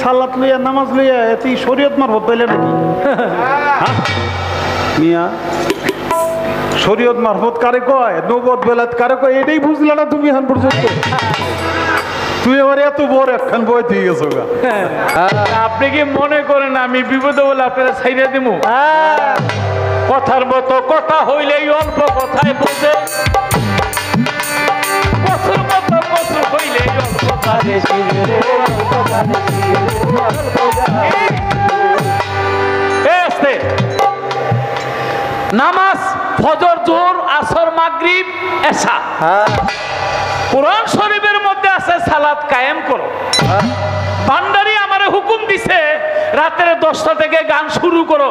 সালাত লইয়া নামাজ লইয়া এত শরীয়ত মারফত পাইলে নাকি মিয়া শরীয়ত মারফত কারে কয় নবত বেলাত কারে কয় এটাই বুঝলা না তুমি এখন পর্যন্ত তুই আমার এত বড় একখান বই দিয়ে গেছো গা আপনি কি মনে করেন আমি বিপদে বলে আপনারা ছাইড়া দিব কথার মতো কথা হইলেই অল্প কথায় বলতে বছর মতো বছর হইলেই অল্প কথায় নামাজ ফজর জোহর আসর মাগরিব এশা কোরআন শরীফের মধ্যে আছে সালাত কায়েম করো ভান্ডারি আমারে হুকুম দিছে রাতের 10টা থেকে গান শুরু করো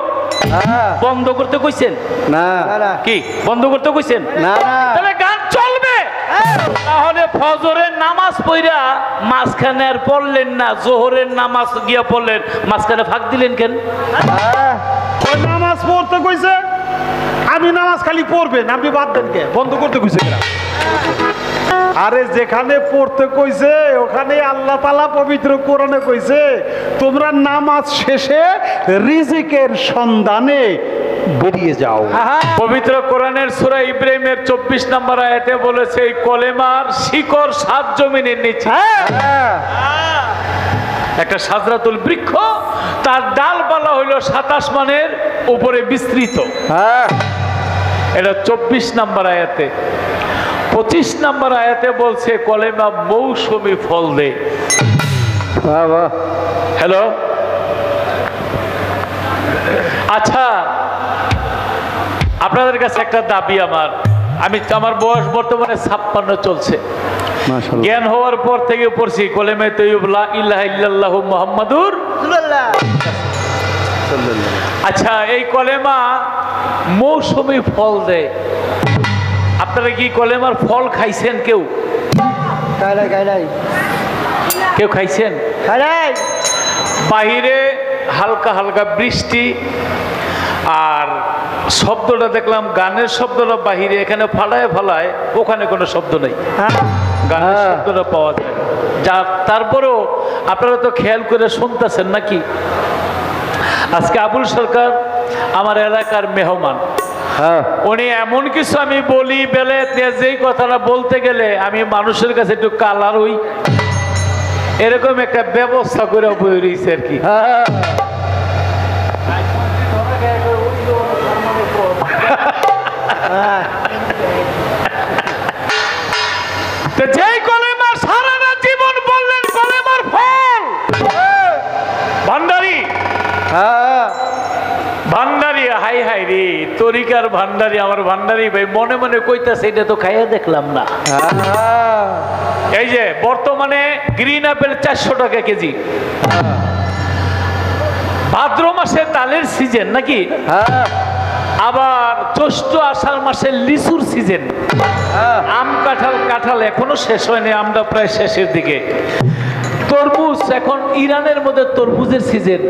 বন্ধ করতে কইছেন না কি বন্ধ করতে কইছেন না তাহলে গান চলবে তাহলে ফজরের নামাজ পড়া মাঝখানে আর পড়লেন না জোহরের নামাজ গিয়া পড়লেন মাঝখানে ফাঁক দিলেন কেন ওই নামাজ পড়তে কইছে আমি নামাজ খালি পড়বেন আপনি বাদ দেন কে বন্ধ করতে কইছে আরে যেখানে পড়তে কইছে ওখানে আল্লাহ তাআলা পবিত্র কোরআনে কইছে তোমরা নামাজ শেষে রিজিকের সন্ধানে বেরিয়ে যাও পবিত্র কোরআনের সূরা ইব্রাহিমের 24 নম্বর আয়াতে বলেছে এই কলেমার শিকড় 7 জমিনের নিচে একটা সাজরাতুল বৃক্ষ তার ডালপালা হইল 27 মানের উপরে বিস্তৃত এটা 24 নম্বর আয়াতে 25 নম্বর আয়াতে বলছে কলেমা মৌসুমী ফল দেয় হ্যালো আচ্ছা আপনাদের কাছে একটা দাবি আমার বয়স বর্তমানে 56 চলছে জ্ঞান হওয়ার পর থেকে পড়ছি কলেমা তৈয়ব লা ইলাহা ইল্লাল্লাহু মুহাম্মাদুর রাসূলুল্লাহ আচ্ছা এই কলেমা মৌসুমী ফল দেয় আপনারা কি কলেমার ফল খাইছেন কেউ কেউ খাইছেন বাহিরে হালকা হালকা বৃষ্টি আর শব্দটা দেখলাম গানের শব্দটা বাহিরে এখানে ফালায় ফালায় ওখানে কোনো শব্দ নেই গানের শব্দটা পাওয়া যায় যা তারপরেও আপনারা তো খেয়াল করে শুনতেছেন নাকি আজকে আবুল সরকার আমার এলাকার মেহমান উনি এমন কিছু আমি বলি বেলে যেই কথাটা বলতে গেলে আমি মানুষের কাছে একটু কালার হই এরকম একটা ব্যবস্থা করে বই রয়েছে আর কি যেই কলেমা সারাটা জীবন বললেন কলেমার ফল ভান্ডারি ভান্ডারি হাই হাই রে তরিকার ভান্ডারি আমার ভান্ডারি ভাই মনে মনে কইতাছে এটা তো খাইয়া দেখলাম না এই যে বর্তমানে গ্রিন আপেল 400 টাকা কেজি ভাদ্র মাসে তালের সিজন নাকি আবার জ্যৈষ্ঠ আষাঢ় মাসে লিচুর সিজন আম কাঁঠাল এখনো শেষ হয়নি আমরা প্রায় শেষের দিকে তরমুজ এখন ইরানের মধ্যে তরমুজের সিজন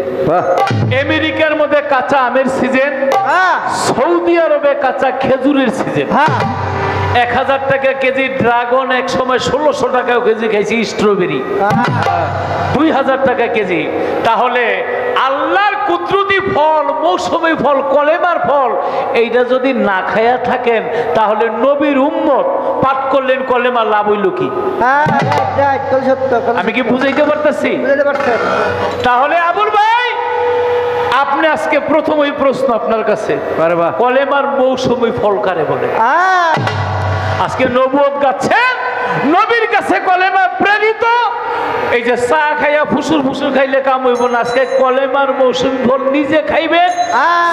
আমেরিকার মধ্যে কাঁচা আমের সিজন সৌদি আরবে কাঁচা খেজুরের সিজন 1000 টাকা কেজি ড্রাগন এক সময় 1600 টাকা কেজি খাইছি স্ট্রবেরি 2000 টাকা কেজি তাহলে আল্লাহর কুদরতি ফল মৌসুমী ফল কলেমার ফল এইটা যদি না খায়া থাকেন তাহলে নবীর উম্মত পাঠ করলেন কলেমা লাভ হইল কি আমি কি বুঝাইতে পারতেছি তাহলে আবুল ভাই আপনি আজকে প্রথম ওই প্রশ্ন আপনার কাছে কলেমার মৌসুমী ফল কারে বলে আজকে নবুয়ত গাচ্ছেন নবীর কাছে কলেমা প্রেরিত এই যে চা খাইয়া ফুসুর ফুসুর খাইলে কাম হইব না আজকে কলেমার মৌসুমী ফল নিজে খাইবেন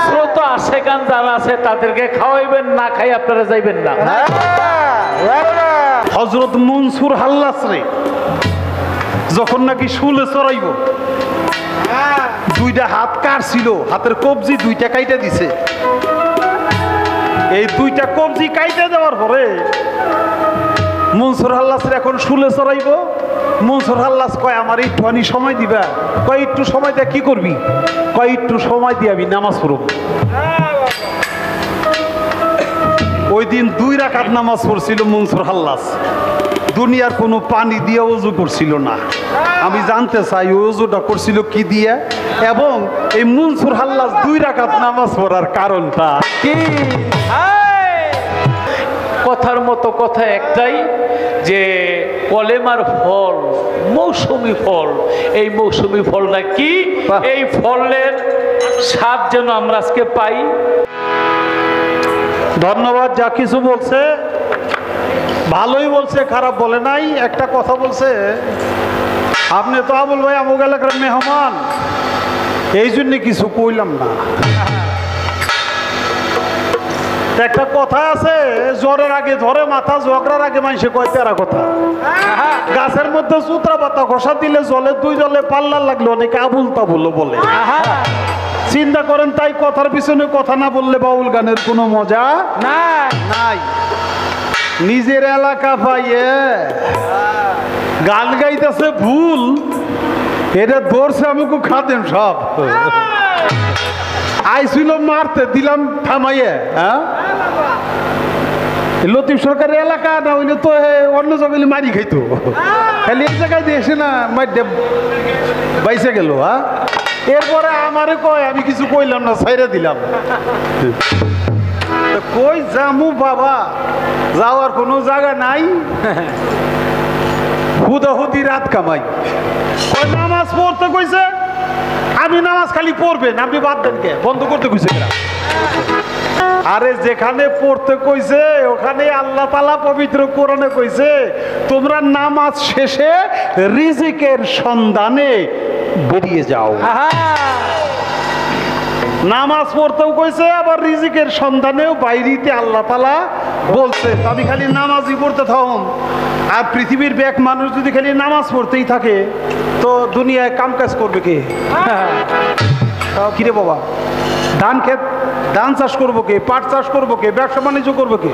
শ্রোত আশেকান যারা আছে তাদেরকে খাওয়াইবেন না খাই আপনারা যাইবেন না হযরত মনসুর হাল্লাস রে যখন নাকি শুলে চড়াইব দুইটা হাত কাটছিল হাতের কবজি দুইটা কাইটা দিছে এই দুইটা কবজি কাইটা দেওয়ার পরে মনসুর হাল্লাসের এখন শুলে চড়াইব মনসুর হাল্লাস কয় আমার একটুখানি সময় দিবা কয় একটু সময় দিয়ে কি করবি কয় একটু সময় দিয়ে আমি নামাজ পড়ব ওই দিন 2 রাকাত নামাজ পড়ছিল মনসুর হাল্লাস দুনিয়ার কোনো পানি দিয়ে ওযু করছিল না। আমি জানতে চাই ওই ওযুটা করছিল কি দিয়ে, এবং এই মনসুর হাল্লাজ 2 রাকাত নামাজ পড়ার কারণটা কি? কথার মতো কথা একটাই, যে কলেমার ফল মৌসুমী ফল। এই মৌসুমী ফলটা কি? এই ফলের স্বাদ যেন আমরা আজকে পাই। ধন্যবাদ। যা কিছু বলছে ভালোই বলছে, খারাপ বলে নাই। একটা কথা বলছে, আপনি তো আবুল ভাই আমুক এলাকার মেহমান, এই জন্য কিছু কইলাম না। একটা কথা আছে, জ্বরের আগে ধরে মাথা, ঝগড়ার আগে মানুষে কয় তেরা কথা। গাছের মধ্যে সুতরা পাতা ঘষা দিলে জলে 2 জলে পাল্লা লাগলো, অনেকে আবুল তাবুল বলে। চিন্তা করেন, তাই কথার পিছনে কথা না বললে বাউল গানের কোনো মজা নাই। নিজের এলাকা পাইয়ে গান গাইতেছে ভুল, এটা ধরছে আমাকে খাদেম সব আইছিল মারতে, দিলাম থামাইয়ে। হ্যাঁ, লতিফ সরকারের এলাকা না হইলে তো অন্য জায়গায় মারি খাইতো, খালি এক জায়গায় দিয়ে এসে না মাইতে বাইসে গেল। হ্যাঁ, এরপরে আমারে কয়, আমি কিছু কইলাম না, ছাইরা দিলাম। কই যামু বাবা, যাওয়ার কোনো জায়গা নাই, হুদাহুদি রাত কামাই। ওই নামাজ পড়তে কইছে, আমি নামাজ খালি পড়বেন, আপনি বাদ দেন কে, বন্ধ করতে কইছে কেন? আরে যেখানে পড়তে কইছে ওখানে আল্লাহ তাআলা পবিত্র কোরআনে কইছে, তোমরা নামাজ শেষে রিজিকের সন্ধানে বেরিয়ে যাও। নামাজ পড়তেও কইছে, আবার রিজিকের সন্ধানেও বাইরিতে আল্লাহ তাআলা বলছে। আমি খালি নামাজই পড়তে থাকুন, আর পৃথিবীর ব্যাক মানুষ যদি খালি নামাজ পড়তেই থাকে, তো দুনিয়ায় কাম কাজ করবে কে? কিরে বাবা, ধান চাষ করবো কে, পাট চাষ করবো কে, ব্যবসা বাণিজ্য করবো কে?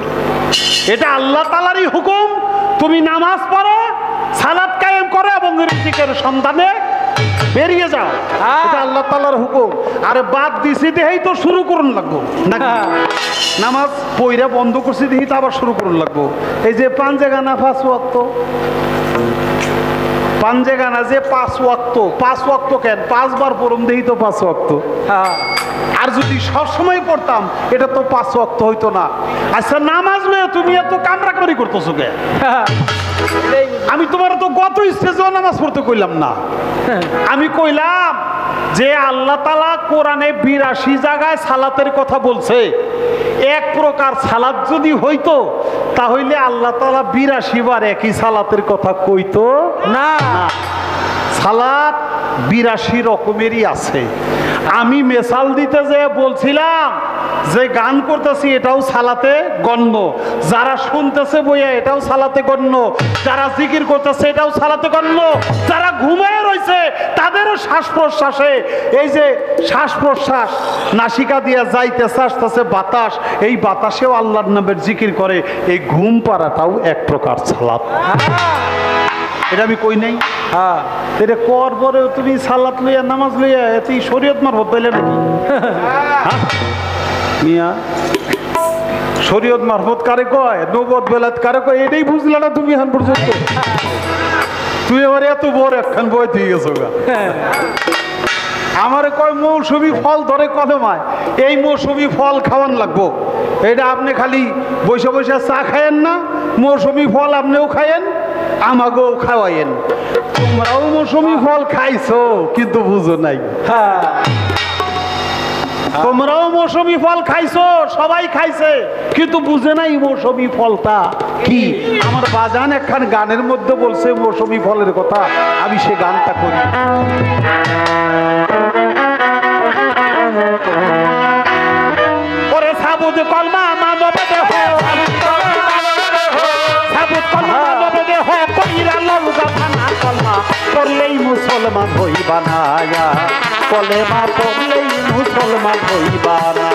এটা আল্লাহ তাআলারই হুকুম। তুমি নামাজ পড়ো, সালাত কায়েম করো, এবং রিজিকের সন্ধানে বেরিয়ে যাও, এটা আল্লাহ তাআলার হুকুম। আরে বাদ দিছি দেই তো শুরু করুন লাগবো নাকি? নামাজ পইরা বন্ধ করছি দেই তো আবার শুরু করুন লাগবো। এই যে পাঞ্জেগানা 5 ওয়াক্ত, পাঞ্জেগানা যে 5 ওয়াক্ত কেন 5 বার পড়ুম দেই তো 5 ওয়াক্ত। আর যদি সবসময় পড়তাম এটা তো 5 ওয়াক্ত হইতো না। আচ্ছা, নামাজ লয়ে তুমি এত কামরা করি করতেছো কে? আমি তোমার তো গত স্টেজেও নামাজ পড়তে কইলাম না। আমি কইলাম যে আল্লাহ তাআলা কোরআনে 82 জায়গায় সালাতের কথা বলছে। এক প্রকার সালাত যদি হইতো তাহলে আল্লাহ তাআলা 82 বার একই সালাতের কথা কইতো না। সালাত 82 রকমেরই আছে। আমি মেসাল দিতে যে বলছিলাম যে গান করতেছি এটাও সালাতে গণ্য, যারা শুনতেছে বইয়া এটাও সালাতে গণ্য, যারা জিকির করতেছে এটাও সালাতে গণ্য, যারা ঘুমায় রয়েছে তাদেরও শ্বাস প্রশ্বাসে, এই যে শ্বাস প্রশ্বাস নাসিকা দিয়া যাইতেছে আসতেছে বাতাস, এই বাতাসেও আল্লাহর নামের জিকির করে, এই ঘুম পাড়াটাও এক প্রকার সালাত। এটা আমি কই নাই? হ্যাঁ, এটা কর পরে তুমি সালাত লইয়া নামাজ লইয়া এতেই শরীয়ত মারফত পাইলে নাকি? মিয়া, শরীয়ত মারফত কারে কয়, নবুয়ত বেলাত কারে কয়, এটাই বুঝলা না তুমি এখন পর্যন্ত? তুই আমার এত বড় একখান বই দিয়ে গেছো গা। আমারে কয় মৌসুমি ফল ধরে কদমায়, এই মৌসুমি ফল খাওয়ান লাগবো। এটা আপনি খালি বসে বসে চা খায়েন না, মৌসুমি ফল আপনিও খায়েন, আমাকেও খাওয়াইয়েন। তোমরাও মৌসুমি ফল খাইছো কিন্তু বুঝো নাই। হ্যাঁ, তোমরাও মৌসুমি ফল খাইছো, সবাই খাইছে, কিন্তু বুঝে নাই মৌসুমি ফলটা কি। আমার বাজান একখান গানের মধ্যে বলছে মৌসুমি ফলের কথা, আমি সে গানটা করি। ওরে সাবুদ কলমা মানব দেহ, সাবুদ কলমা মানব দেহ, কইরা লউগা ফানা কলমা পড়লেই মুসলমান হইবা না, কলেমা পড়লেই মুসলমান হইবা না।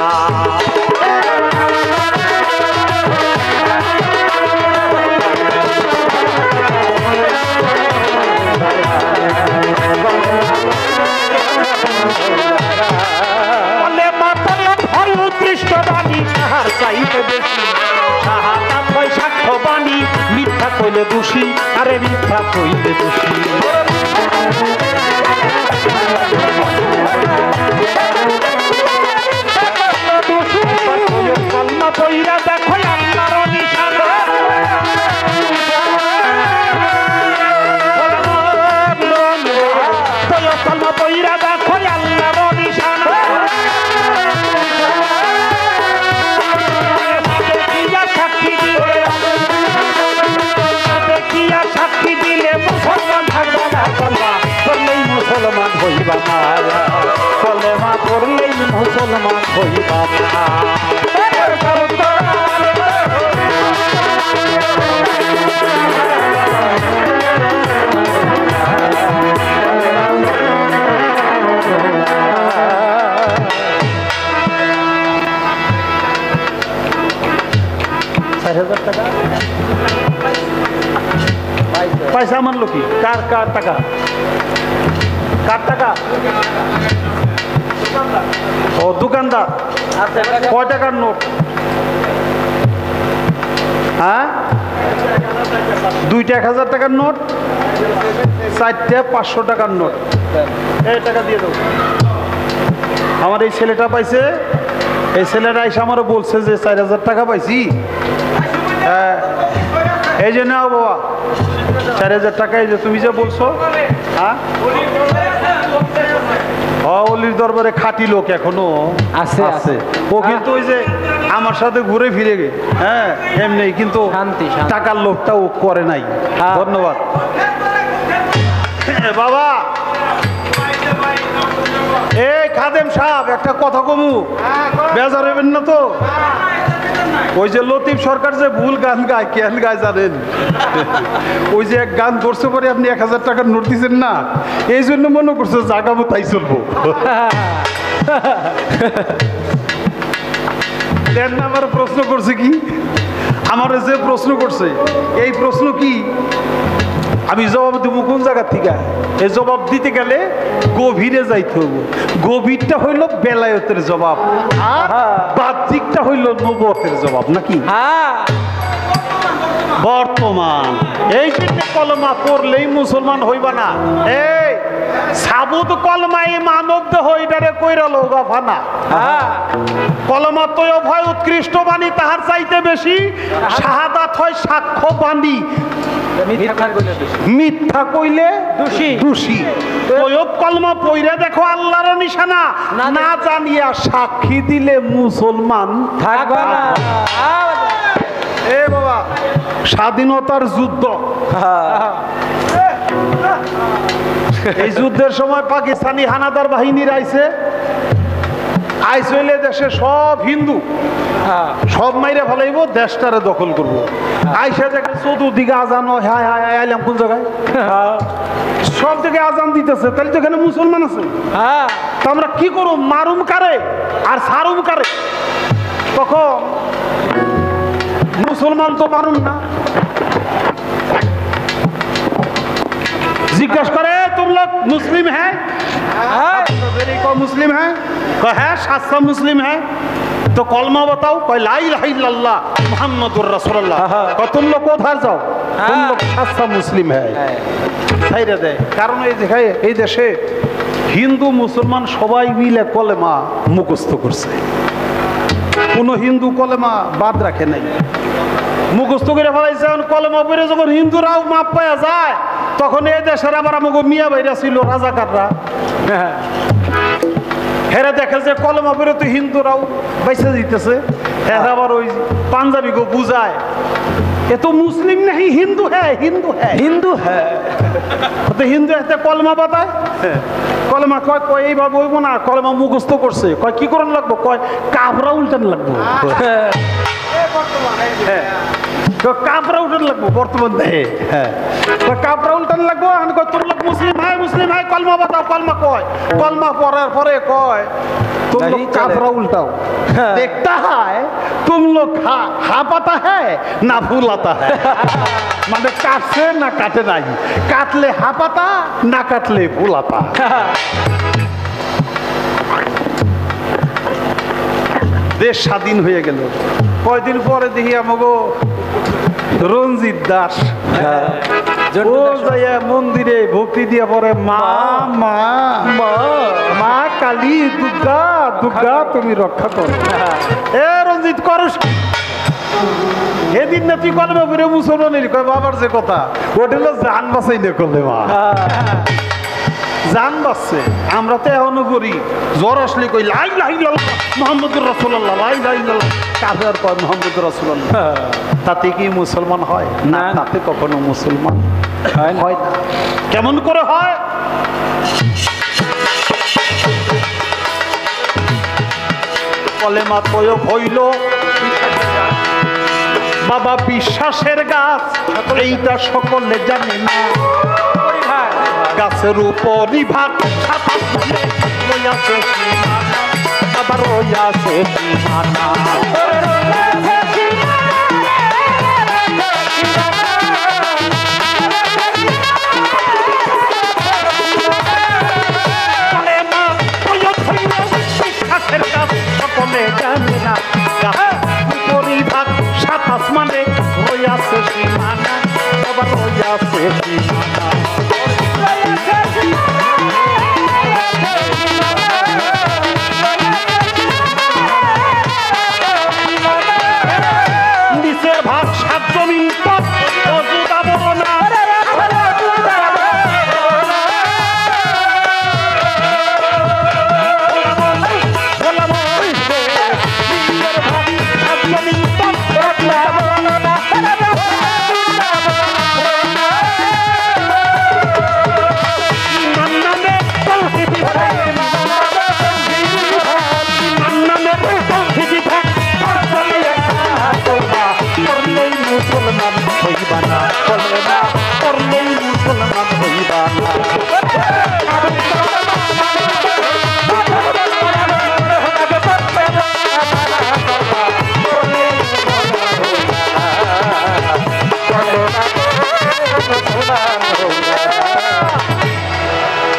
মিথ্যা কইলে দোষী, মিথ্যা কইলে দোষী কলমা পইরা দেখো আল্লাহর নিশানা কলমা পইরা দেখো আল্লাহর নিশানা সাক্ষী দিলে মুসলমান থাকবে না কলমা করলেই মুসলমান হইবা না কলমা করলেই মুসলমান হইবা না পয়সা মানলো কি কার কার টাকা কার টাকা ও দোকানদার কয় টাকার নোট হ্যাঁ 2টা 1000 টাকার নোট 4টে 500 টাকার নোট এই টাকা দিয়ে দাও আমার এই ছেলেটা পাইছে এই ছেলেটা এসে আমারও বলছে যে 4000 টাকা পাইছি হ্যাঁ এই যে নাও বাবা 4000 টাকা এই যে তুমি যে বলছো হ্যাঁ অলির দরবারে খাঁটি লোক এখনো আছে আছে ও কিন্তু ওই যে আমার সাথে ঘুরে ফিরে গে হ্যাঁ এমনি কিন্তু টাকার লোকটা ও করে নাই ধন্যবাদ বাবা এই খাদেম সাহেব একটা কথা কমু বেজার হইবেন না তো ওই যে লতিফ সরকার যে ভুল গান গায় কেন গায় জানেন ওই যে এক গান ধরছে পরে আপনি 1000 টাকার নোট দিচ্ছেন না এই জন্য মনে করছে জাগাবো তাই চলবো দেন না আমার প্রশ্ন করছে কি আমার যে প্রশ্ন করছে এই প্রশ্ন কি আমি জবাব দেবো কোন জায়গা থেকে এই জবাব দিতে গেলে গভীরে যাইতে হইব গভীরটা হইল বেলায়েতের জবাব আর বাহ্যিকটা হইল নবুয়তের জবাব নাকি বর্তমান এই জন্য কলমা পড়লেই মুসলমান হইবা না এই সাবুত কলমা এই মানব দেহ এটারে কইরা লওগা ফানা কলমা তো ভয় উৎকৃষ্ট বাণী তাহার চাইতে বেশি শাহাদাত হয় সাক্ষ্য বাণী মিথ্যা কইলে দোষী দোষী তয়ব কলমা পইরা দেখো আল্লাহর নিশানা না জানিয়া সাক্ষী দিলে মুসলমান থাকবে না এ বাবা স্বাধীনতার যুদ্ধ এই যুদ্ধের সময় পাকিস্তানি হানাদার বাহিনীর আইছে হইলে দেশে সব হিন্দু সব মাইরে ফেলাইব দেশটারে দখল করবো আইসা দেখে চতুর্দিকে আজান হ্যাঁ হ্যাঁ আইলাম কোন জায়গায় সব দিকে আজান দিতেছে তাহলে তো এখানে মুসলমান আছে তো আমরা কি করব মারুম কারে আর সারুম কারে তখন মুসলমান তো মারুম না जिज्ञासा करे तुम लोग मुस्लिम हैं को मुस्लिम है शास्त्र मुस्लिम है तो कलमा बताओ कोई ला इलाहा इल्लल्लाह मुहम्मदुर रसूलुल्लाह को तुम लोग उधर जाओ तुम लोग शास्त्र मुस्लिम है ছাইরা দেয় কারণ এই দেখায় এই দেশে হিন্দু মুসলমান সবাই মিলে কলেমা মুখস্থ করছে কোনো হিন্দু কলেমা বাদ রাখে নাই মুখস্থ করে ফেলাইছে কলেমা পড়ে যখন হিন্দুরাও মাপ পাওয়া যায় তখন এই দেশের আবার আমাকে মিয়া ভাইরা ছিল রাজাকাররা হেরা দেখে যে কলেমা পড়ে তো হিন্দুরাও বাইসে দিতেছে হ্যাঁ আবার ওই পাঞ্জাবিকে বুঝায় এ তো মুসলিম नहीं हिंदू है हिंदू है তো হিন্দু এতে কলমা বাতায় কলমা কয় কয় এইভাবে হইব না কলমা মুখস্থ করছে কয় কি করন লাগবো কয় কাবরা উল্টান লাগবো হ্যাঁ কাপড়া উঠান লাগবো বর্তমান দেহে হ্যাঁ কাপড়া উল্টান লাগবো তোর লোক মুসলিম হয় কলমা বাতাও কলমা কয় কলমা পড়ার পরে কয় तुम लोग काफरा उल्टाओ देखता है तुम लोग खा पाता है ना फूलाता है মানে কাটছে না কাটে নাই কাটলে হাঁপাতা না কাটলে ফুলাতা দেশ স্বাধীন হয়ে গেল কয়দিন পরে দেখি আমাগো রঞ্জিত দাস ও যাইয়া মন্দিরে ভক্তি দিয়া পরে মা মা মা মা কালী দুর্গা দুর্গা তুমি রক্ষা করো। এ রঞ্জিত করস এদিন না তুই কলমে পড়ে মুসলমানের কয় বাবার যে কথা ওটা হলো জান বাঁচাই না করলে মা জান বাঁচছে। আমরা তো এখনো করি জ্বর আসলে কই লাই লাই মোহাম্মদুর রাসূলুল্লাহ লাই লাই কাফের কয় মোহাম্মদুর রাসূলুল্লাহ। তাতে কি মুসলমান হয় না? তাতে কখনো মুসলমান হয় না। কেমন করে হয়? কলেমা প্রয়োগ হইল বাবা বিশ্বাসের গাছ, এইটা সকলে জানে না। গাছের উপরই ভাগ রইয়াছে সীমানা, আবার রইয়াছে সীমানা। কলেমা প্রয়োগ হইল বিশ্বাসের গাছ, সকলে জানে না। গাছের ভাগ সাত আসমানে রইয়াছে সীমানা, আবার রইয়াছে সীমানা। নিচের ভাগ সাত জমিন পথ অযুত আবরণা, মুসলমান হইবা না, কলেমা পড়লেই মুসলমান হইবা না।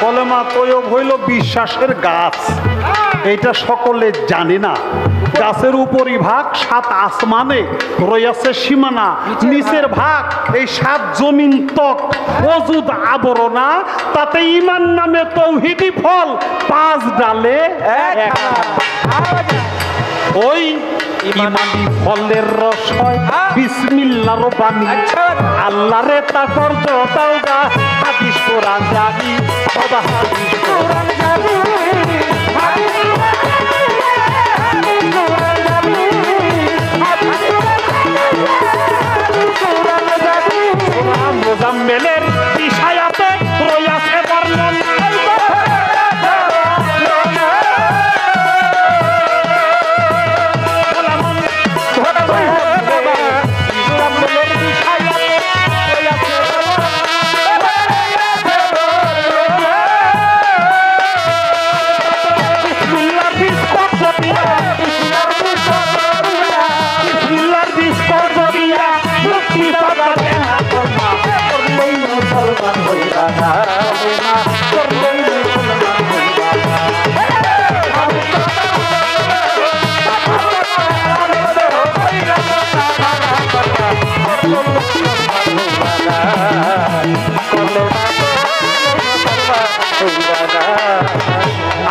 কলেমা প্রয়োগ হইল বিশ্বাসের গাছ, এইটা সকলে জানে না। গাছের উপরই ভাগ সাত আসমানে রয়েছে সীমানা, নিচের ভাগ এই সাত জমিন তক অযুত আবরণা। তাতে ঈমান নামে তৌহিদি ফল পাঁচ ডালে এক। ওই ইমানি ফলের রস হয় বিসমিল্লাহর বাণী, আল্লাহরে তাকর দাওগা হাদিস কোরআন জানি, বাবা হাদিস কোরআন জানি। মোজাম্মেলের বিষয়াতে রইয়াছে বর্ণন,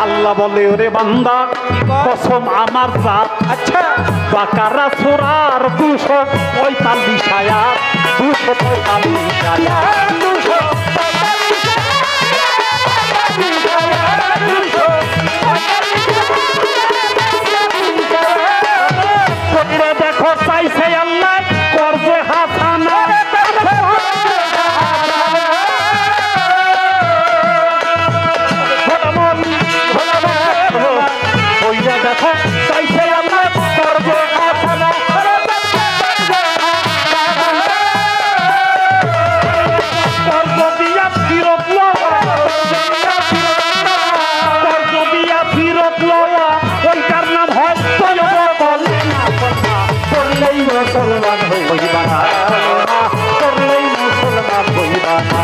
আল্লাহ বলে ওরে বান্দা কসম আমার জাত, আচ্ছা বাকারা সূরার 245 আয়াত, 245 আয়াত, 245 দেখো চাইছে আল্লাহ করবে হাসানা, দেখো চাইছে আল্লাহ করবে হাসানা। ওইটার নাম হয় মুসলমান হইবা না, করলেই মুসলমান হইবা না।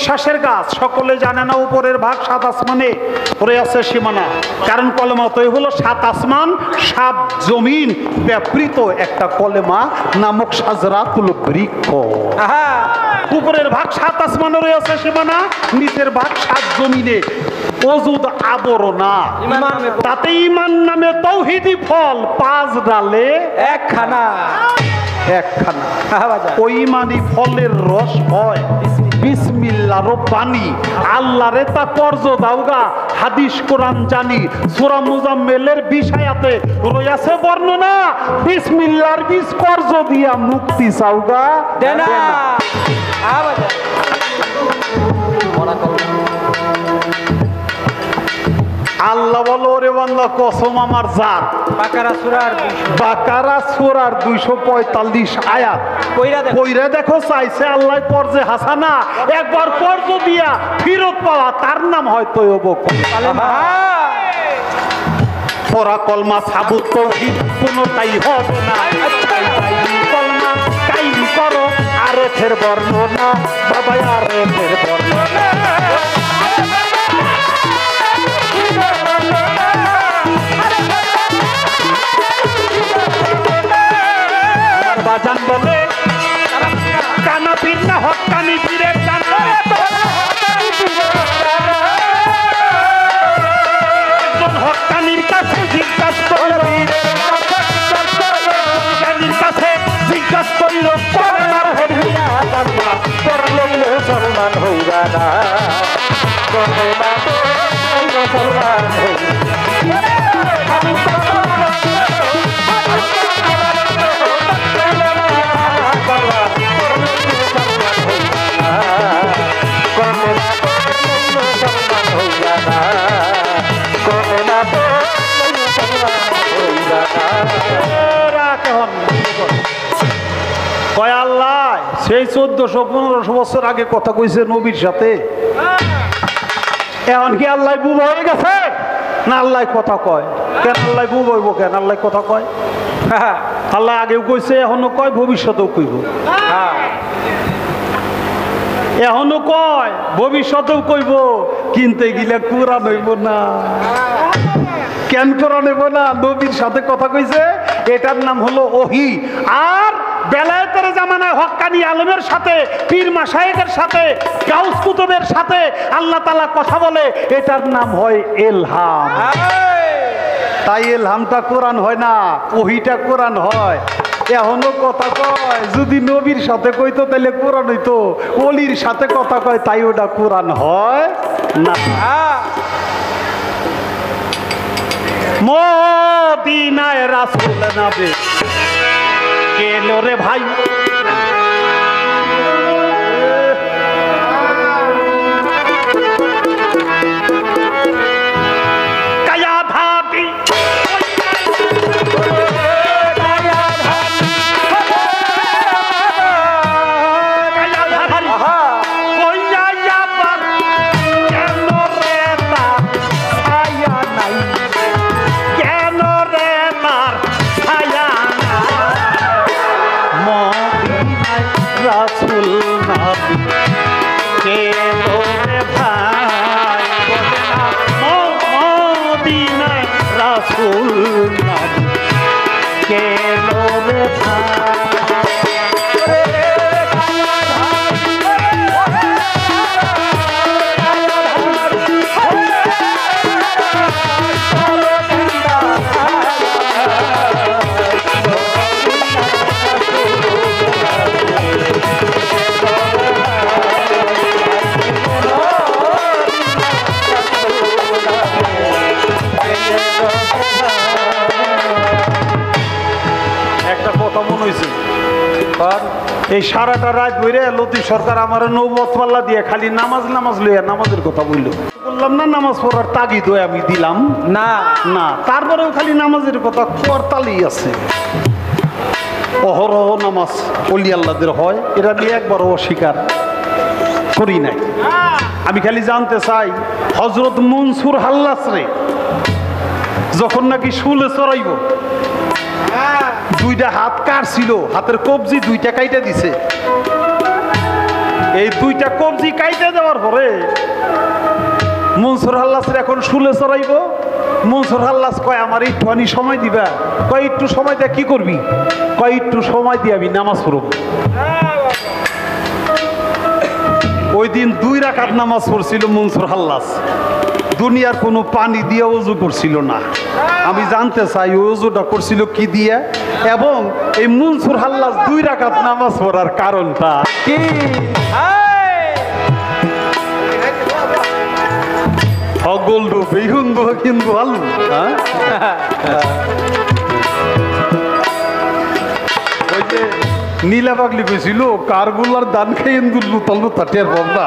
বিশ্বাসের গাছ, সকলে জানে না উপরের ভাগ সাত আসমানে পড়ে আছে সীমানা। কারণ কলেমা তো হলো সাত আসমান সাত জমিন ব্যাপৃত একটা কলেমা নামক সাজরাতুল বৃক্ষ। উপরের ভাগ সাত আসমানে রয়েছে সীমানা, নিচের ভাগ সাত জমিনে অজুদ আবরণা। তাতে ঈমান নামে তৌহিদি ফল 5 ডালে একখানা। ওই ঈমানি ফলের রস হয় বিসমিল্লাহ রব্বানি। আল্লাহরে তা কর্জ দাওগা, হাদিস কোরআন জানি। সূরা মুজাম্মেলের 20 আয়াতে রয়েছে বর্ণনা, বিসমিল্লাহর বীজ কর্জ দিয়া মুক্তি চাওগা দেনা। আল্লাহ বলো ওরে বান্দা কসম আমার জাত। বাকারা সূরার 245 আয়াত কইরা দেখো চাইছে আল্লাহ কর্জে হাসানা, একবার কর্জ দিয়া ফেরত পাওয়া, তার নাম হয় তয়্যব কলমা। পড়া কলমা সাবুত তৌহিদ কোনটাই হবে না। কলমা কায়েম করো আরেফের বর্ণনা, বাবা আরেফের বর্ণনা। বাজান বলে কানা পীর না হক্কানি পীরের গান। একজন হক্কানির কাছে জিজ্ঞাসা করিল, জ্ঞানীর কাছে জিজ্ঞাসা করিল করলার হইয়া বাংলা করল মুসলমান হইবা না, করলা মুসলমান হইবা। আল্লাহ সেই 1400-1500 বছর আগে কথা কইছে নবীর সাথে, এখন কি আল্লাহ বুব হয়ে গেছে না? আল্লাহ কথা কয় কেন? আল্লাহ বুব হইব কেন? আল্লাহ কথা কয়। আল্লাহ আগেও কইছে, এখনো কয়, ভবিষ্যতেও কইব। এখনো কয়, ভবিষ্যতেও কইব, কিন্তু এগুলা কোরআন হইব না। কেন কোরআন হইব না? নবীর সাথে কথা কইছে, এটার নাম হলো ওহী। আর বেলায়েতের জামানায় হক্কানি আলেমের সাথে, পীর মাশায়েখের সাথে, গাউস কুতুবের সাথে আল্লাহ তাআলা কথা বলে, এটার নাম হয় ইলহাম। তাই ইলহামটা কোরআন হয় না, ওহীটা কোরআন হয়। এখনো কথা কয়, যদি নবীর সাথে কইতো তাহলে কোরআন হইতো, ওলির সাথে কথা কয় তাই ওটা কোরআন হয় না। মদিনায় রাসূল নবী গেল রে ভাই, কায়া ভাবি রাসূল নবী কেলো রে ভাই, বলে না মদিনায় রাসূল নবী কেলো রে ভাই। একটা কথা মনে হয়েছে, এই সারাটা রাত বইরে লতিফ সরকার আমার নৌবত পাল্লা দিয়ে খালি নামাজ নামাজ লইয়া নামাজের কথা বললো। বললাম না নামাজ পড়ার তাগিদ আমি দিলাম না না, তারপরেও খালি নামাজের কথা করতালি আছে। অহরহ নামাজ অলি আল্লাহদের হয়, এটা নিয়ে একবার অস্বীকার করি নাই। আমি খালি জানতে চাই, হযরত মনসুর হাল্লাসরে যখন নাকি শুলে চড়াইব, দুইটা হাত কাটছিল, হাতের কবজি দুইটা কাইটা দিছে। এই দুইটা কবজি কাইতে দেওয়ার পরে মনসুর হাল্লাসের এখন শুলে চড়াইব। মনসুর হাল্লাস কয় আমার একটুখানি সময় দিবা। কয় একটু সময় দিয়ে কি করবি? কয় একটু সময় দিয়ে আমি নামাজ পড়ব। ওই দিন 2 রাকাত নামাজ পড়ছিল মনসুর হাল্লাস। দুনিয়ার কোনো পানি দিয়ে ওযু করছিল না। আমি জানতে চাই ওই ওযুটা করছিল কি দিয়ে, এবং এই মনসুর হাল্লাস 2 রাকাত নামাজ পড়ার কারণটা কি? গোল্ডু বেহুন্দু কিন্তু আলু ওই যে নীলা পাগলি কইছিল কারগুলার দান খাই ইন্দুর লুতাল লুতা টের বাবা।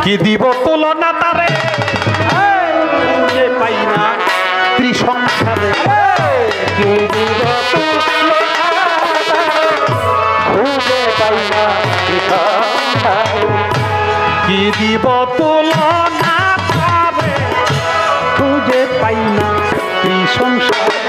কি দিব তুলনা তারে পাই না ত্রিসংসারে, কি দিব কি দিব তুলনা তারে খুঁজে পাই না ত্রিসংসারে।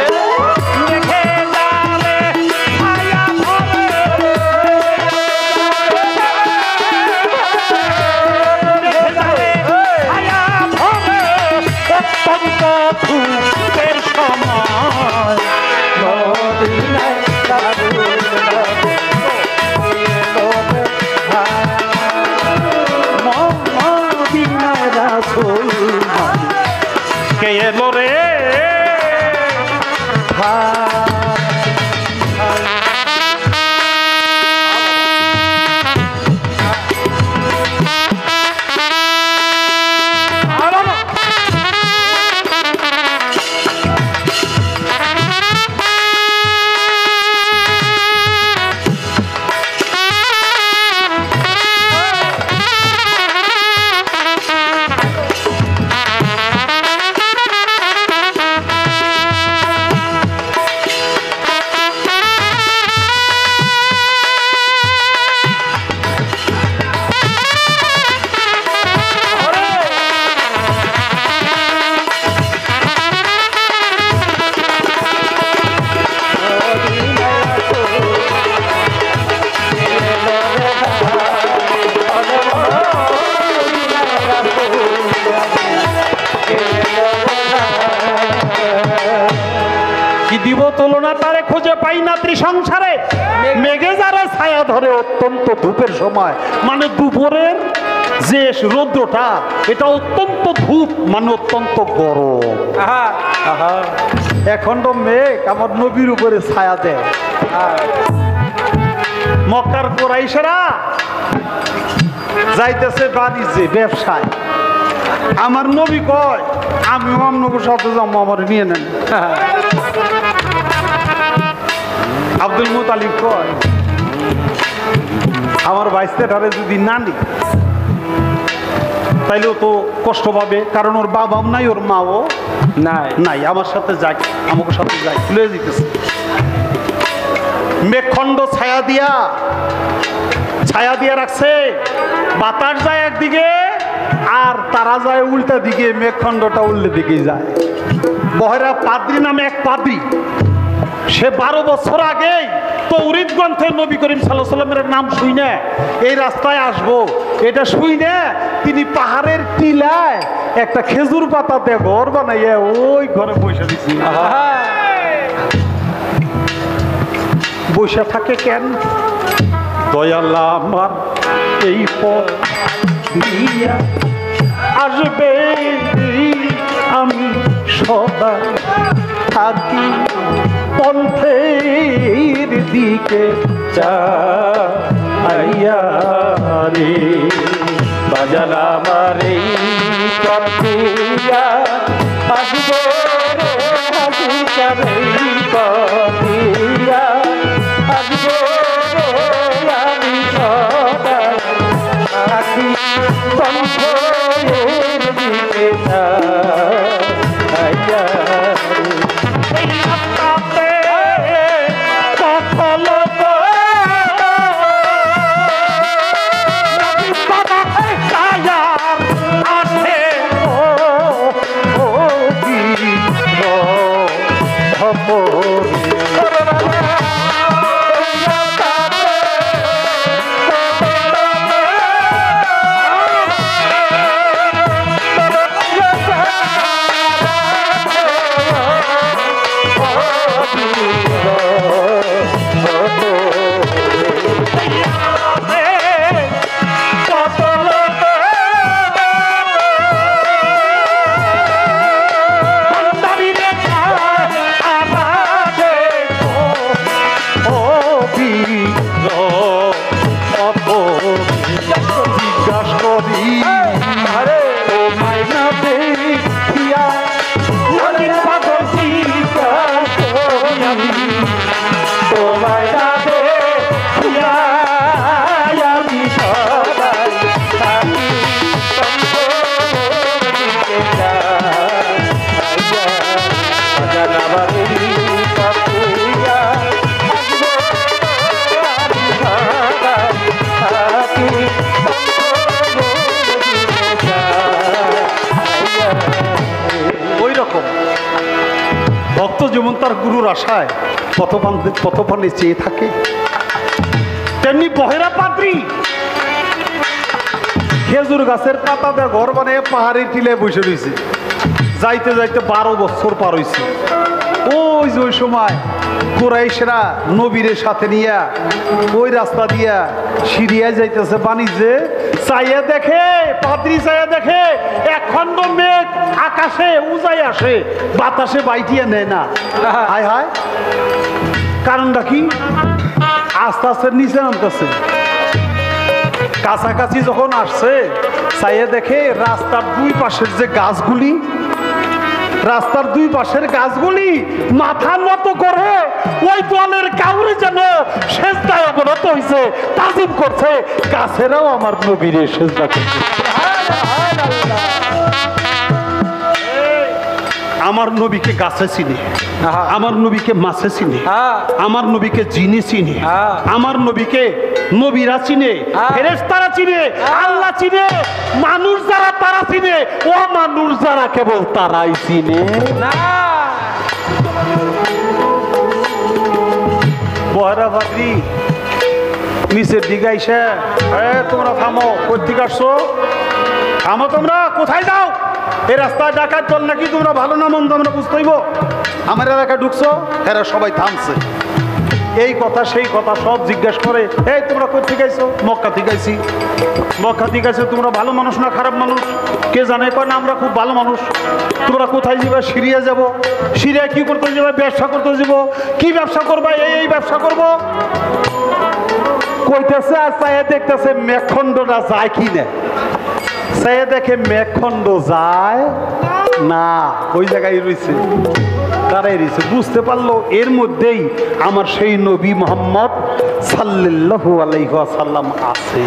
কে এলো রে দিব তুলনা তারে খুঁজে পাই না ত্রিসংসারে। মেঘে যারা ছায়া ধরে অত্যন্ত ধূপের সময়, মানে দুপুরের যে রৌদ্রটা এটা অত্যন্ত ধূপ, মানে অত্যন্ত গরম। এখন তো মেঘ আমার নবীর উপরে ছায়া দেয়। মক্কার কুরাইশেরা যাইতেছে বাণিজ্যে ব্যবসায়, আমার নবী কয় আমিও আপনার সাথে যাবো, আমার নিয়ে নেন। আব্দুল মুতালিব কয় আমার বাইস্তেটারে যদি না নি তাইলেও তো কষ্ট পাবে, কারণ ওর বাবাও নাই ওর মাও নাই, আমার সাথে যাই, আমাকে সাথে যাই, খুলে দিতেছে। মেঘখণ্ড ছায়া দিয়া রাখছে, বাতাস যায় একদিকে আর তারা যায় উল্টা দিকে, মেঘখণ্ডটা উল্টে দিকে যায়। বহেরা পাদ্রী নামে এক পাদ্রী, সে 12 বছর আগেই তৌরিত গ্রন্থে নবী করিম সাল্লাল্লাহু আলাইহি ওয়াসাল্লামের নাম শুনে এই রাস্তায় আসবো এটা শুনে তিনি পাহাড়ের টিলায় একটা খেজুর পাতাতে ঘর বানাইয়া ওই ঘরে বসে দিছি। বসে থাকে কেন? দয়াল্লাহ আমার এই পথ দিয়া আসবে, আমি সদা থাকি পন্থের দিকে চাইয়া রে, বাজাল আমার এই পথ দিয়া আসবো রে, হাসিকারে পথ দিয়া আসবো রে, আমি সদা থাকি পন্থের দিকে চাইয়া অজানা বাড়ি পাপুয়া আসবো আমি থাকি ওই রকম ভক্ত যেমন তার গুরুর আশায় পথপানে চেয়ে থাকে, তেমনি বহেরা পাদ্রী খেজুর গাছের পাতা দিয়ে ঘর বানিয়ে পাহাড়ের টিলে বসে রয়েছে। যাইতে যাইতে 12 বছর পার হয়েছে। ওই যে ওই সময় কুরাইশরা নবীরের সাথে নিয়া ওই রাস্তা দিয়া সিরিয়ায় যাইতেছে বাণিজ্যে, চাইয়া দেখে পাদ্রী চাইয়া দেখে একখণ্ড মেঘ আকাশে উজাই আসে, বাতাসে বাইটিয়া নেয় না। হায় হায়, কারণটা কি? আস্তে আস্তে নিচে নামতেছে। কাছাকাছি যখন আসছে চাইয়া দেখে রাস্তার দুই পাশের যে গাছগুলি, রাস্তার দুই পাশের গাছগুলি মাথা নত করে ওই দলের কাউরে যেন সেজদায় অবনত হয়েছে, তাজিম করছে। গাছেরাও আমার নবীরে সেজদা করছে। আমার নবীকে গাছে চিনি, আমার নবীকে মাছে চিনি, আমার নবীকে জিনে চিনি, আমার নবীকে নবীরা চিনে, ফেরেশতারা চিনে, আল্লাহ চিনে, মানুষ যারা তারা চিনে, ও মানুষ যারা কেবল তারাই চিনে না। বহরা ভাদ্রি নিচের দিকে আইসা, তোমরা থামো, কোথেকে আসছো? থামো, তোমরা কোথায় যাও? এই রাস্তায় ডাকাত চল নাকি? তোমরা ভালো না মন্দ আমরা বুঝতে হইব। আমার এলাকায় ঢুকছো, এরা সবাই থামছে। এই কথা সেই কথা সব জিজ্ঞেস করে, এই তোমরা কোথেকে আইছো? মক্কা থেকে আইছি। মক্কা থেকে আইছো, তোমরা ভালো মানুষ না খারাপ মানুষ? কে জানে? কয় না আমরা খুব ভালো মানুষ। তোমরা কোথায় যাবে? সিরিয়া যাব। সিরিয়া কি করতে যাবে? ব্যবসা করতে যাব। কি ব্যবসা করবা? এই ব্যবসা করবো কইতেছে। আর চাইয়া দেখতেছে মেঘখণ্ডটা যায় কি না। চাইয়া দেখে মেঘখণ্ড যায় না, ওই জায়গায় রয়েছে, দাঁড়াই রয়েছে। বুঝতে পারলো এর মধ্যেই আমার সেই নবী মোহাম্মদ সাল্লাল্লাহু আলাইহি ওয়াসাল্লাম আছে।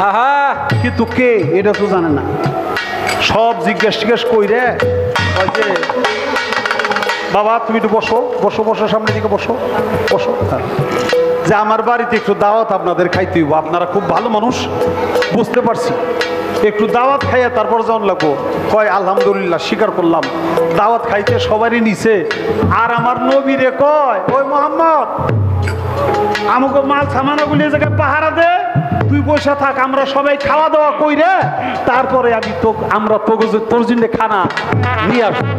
কিন্তু কে এটা তো জানে না। সব জিজ্ঞেস কইরে ওই যে, বাবা তুমি একটু বসো, বসো বসো, সামনের দিকে বসো, বসো। যে আমার বাড়িতে একটু দাওয়াত আপনাদের খাইতে হইব, আপনারা খুব ভালো মানুষ, বুঝতে পারছি, একটু দাওয়াত খাইয়া তারপর যাওয়ান লাগবো। কয় আলহামদুলিল্লাহ, স্বীকার করলাম। দাওয়াত খাইতে সবারই নিছে। আর আমার নবীরে কয়, ওই মোহাম্মদ আমাকে মাল সামানাগুলি জায়গায় পাহারা দে, তুই বসে থাক, আমরা সবাই খাওয়া দাওয়া কইরে তারপরে আমরা তোর জন্য খানা নিয়ে আসবো।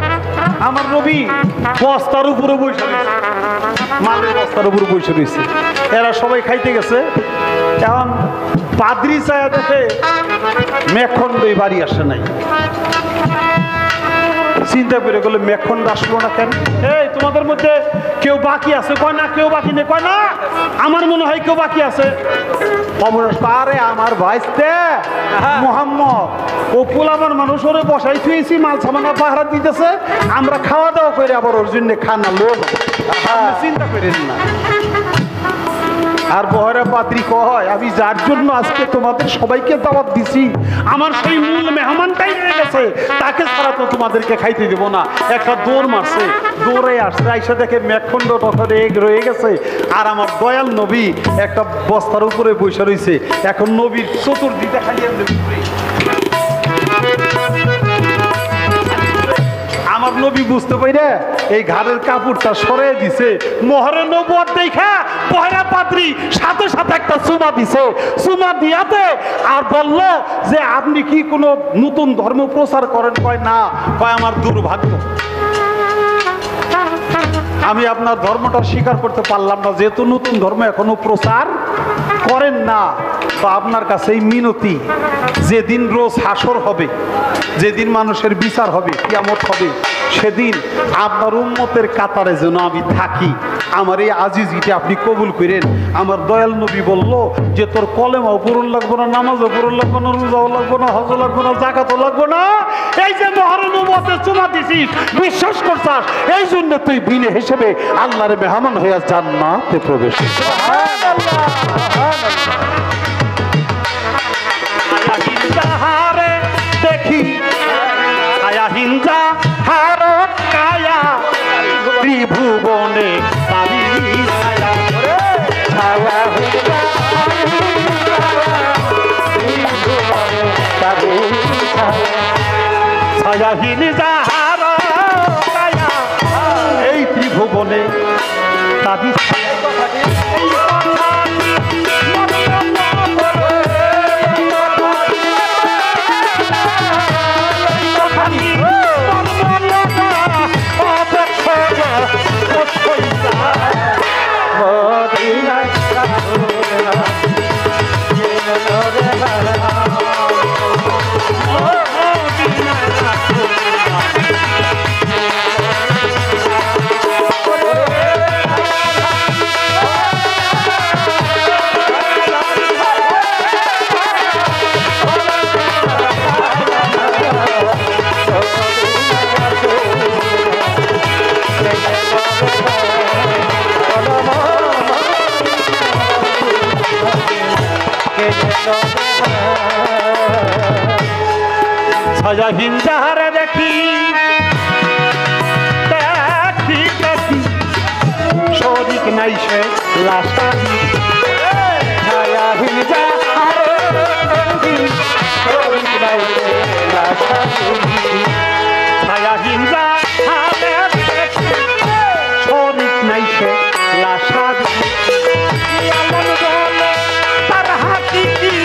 আমার নবী বস্তার উপরে বসে রয়েছে, মালের বস্তার উপরে বসে রয়েছে। এরা সবাই খাইতে গেছে। এখন পাদ্রী চায়া দেখে মেঘখণ্ডই বাড়ি আসে নাই। চিন্তা করে গেলে মেঘখণ্ড আসলো না কেন? এই তোমাদের মধ্যে কেউ বাকি আছে? কয় না কেউ বাকি নেই। কয় না আমার মনে হয় কেউ বাকি আছে। আরে আমার ভাইস্তে মোহাম্মদ ও পোলাবার মানুষ ওরে বসাই থুয়েছি, মাল সামানা পাহারা দিতেছে, আমরা খাওয়া দাওয়া করে আবার ওর জন্য খানা লোক। চিন্তা করেন না। আর বহরা পাদ্রী কয়, আমি যার জন্য আজকে তোমাদের সবাইকে দাওয়াত দিছি, আমার সেই মূল মেহমানটাই রয়ে গেছে, তাকে ছাড়া তো তোমাদেরকে খাইতে দেব না। একটা দৌড় মারছে, দৌড়ে আসছে, আইসা দেখে মেঘখণ্ড রয়ে গেছে। আর আমার দয়াল নবী একটা বস্তার উপরে বসে রয়েছে। এখন নবীর চতুর্দিকে খালি আমার নবী বুঝতে পাইরে এই ঘাড়ের কাপড়টা সরে দিছে। মোহরে নবুয়ত দেখা বহরা পাদ্রী সাথে সাথে একটা চুমা দিছে। চুমা দিয়াতে আর বলল যে আপনি কি কোনো নতুন ধর্ম প্রচার করেন? কয় না। কয় আমার দুর্ভাগ্য, আমি আপনার ধর্মটা স্বীকার করতে পারলাম না, যেহেতু নতুন ধর্ম এখনো প্রচার করেন না। তো আপনার কাছে এই মিনতি, যেদিন রোজ হাসর হবে, যেদিন মানুষের বিচার হবে, কিয়ামত হবে, সেদিন আপনার উম্মতের কাতারে যেন আমি থাকি, আমার এই আজিজিটা আপনি কবুল করেন। আমার দয়াল নবী বলল যে তোর কলেমাও পূরণ লাগবো না, নামাজও পূরণ লাগবো না, রোজাও লাগবো না, হজও লাগবো না, জাকাতও লাগবো না, এই যে মহরম উম্মতের চুমা দিছিস, বিশ্বাস করছাস, এই জন্য তুই বিনে হিসেবে আল্লাহর মেহমান হইয়া জান্নাতে প্রবেশ। দেখি আয়া হিন্দা হার কায়া ছায়াহীন যাহার ছায়া এই ত্রিভুবনে তাদি ছায়াহীন যাহারে দেখি দেখি দেখি শরিক নাই সে লাশটা ছায়াহীন যাহারে দেখি শরিক নাই সে লাশটা ছায়াহীন যাহারে দেখি শরিক নাই সে লাশটা তার হাতি কি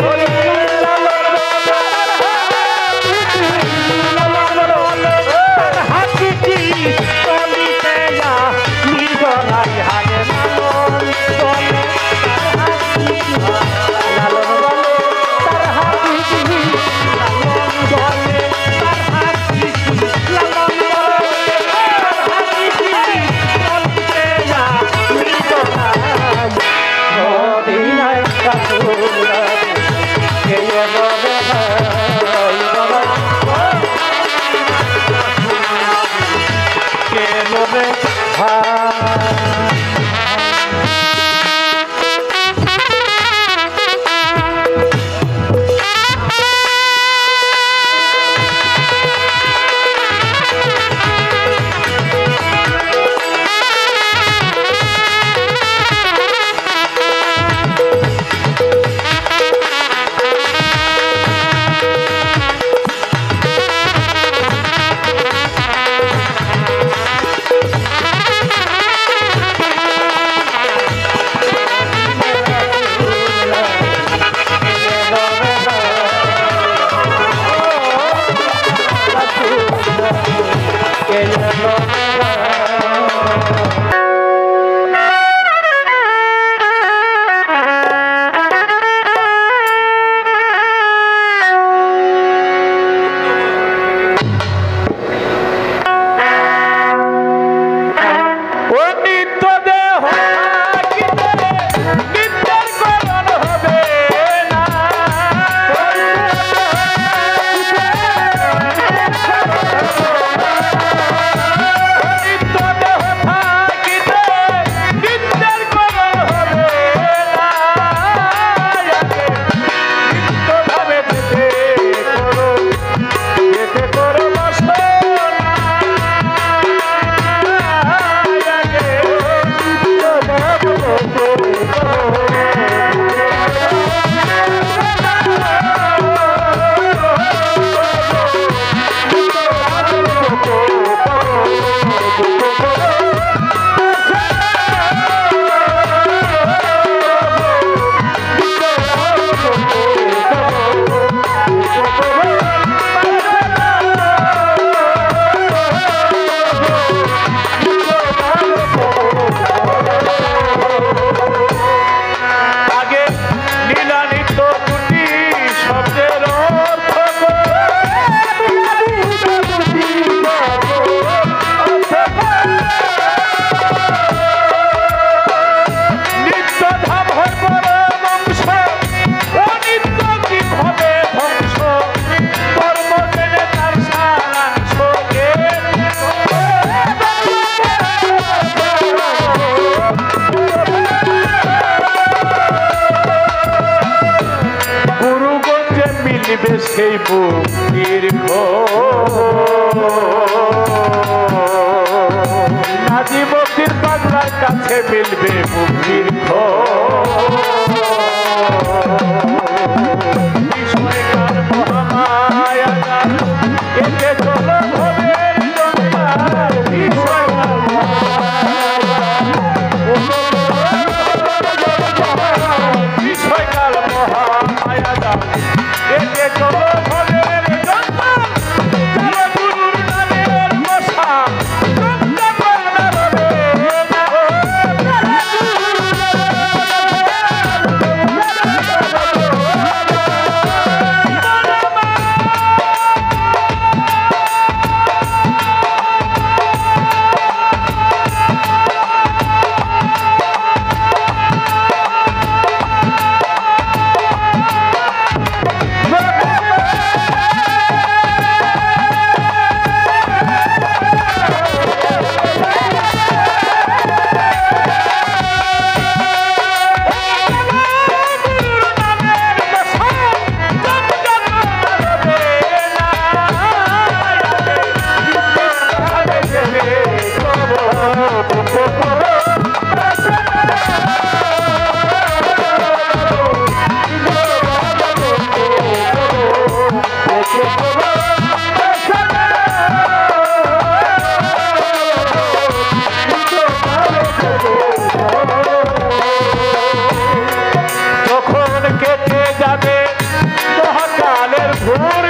সেই বুকের নাজি বক্তির পাগলার কাছে মিলবে মুক্তির মহামায়া এতে চলো যখন কেটে যাবে মহাকালের ঘোর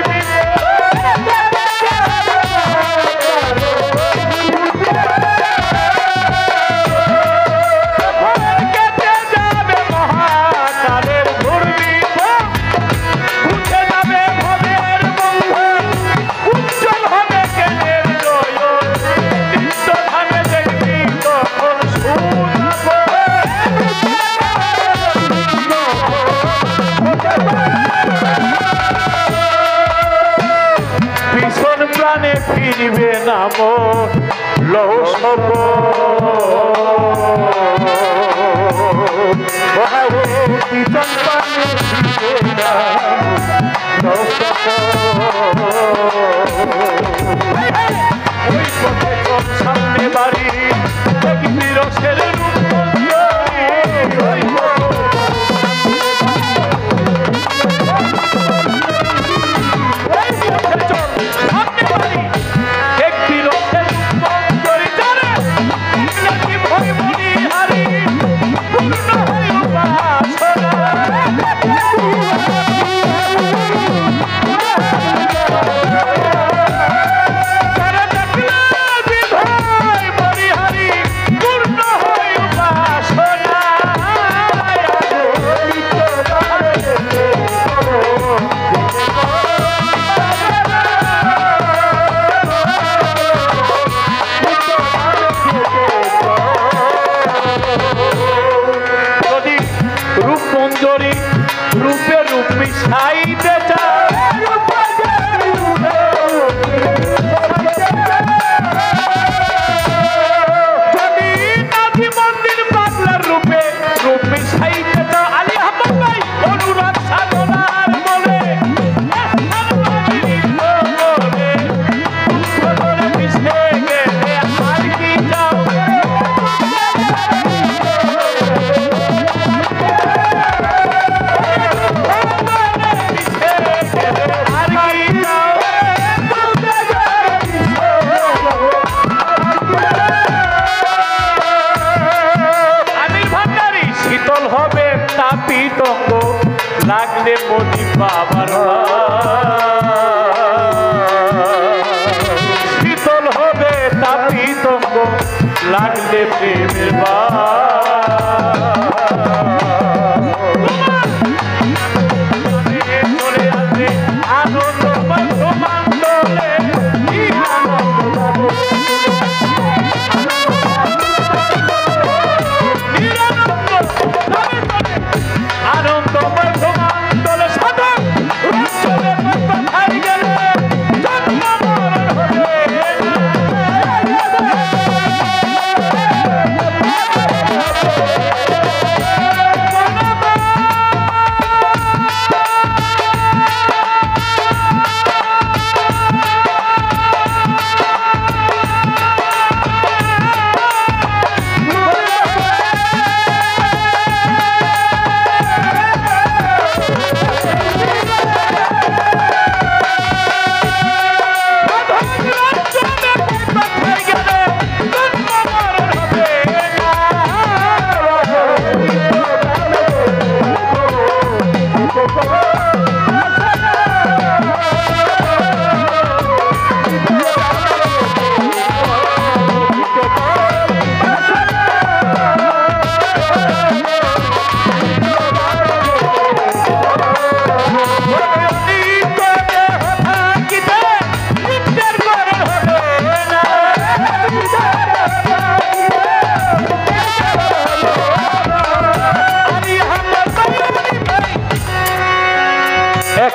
প্রাণে ফিরবে না মন লৌসব পিছন প্রাণে ফিরবে না ওই পথে কম সামনে বাড়ি দেখবি রসের রূপে রূপ মিশাইতে মন্দির পাগলার রূপে রূপ মিশাইতে আলী আহমদ ভাই অনুরাগ সাধনার বলে মিশে গেলে আর কি যাও পিতঙ্গ লাগলে মনি বাবার শীতল হবে তা পিতঙ্গ লাগলে প্রেমের চলে আসবে আনন্দ মান্তলে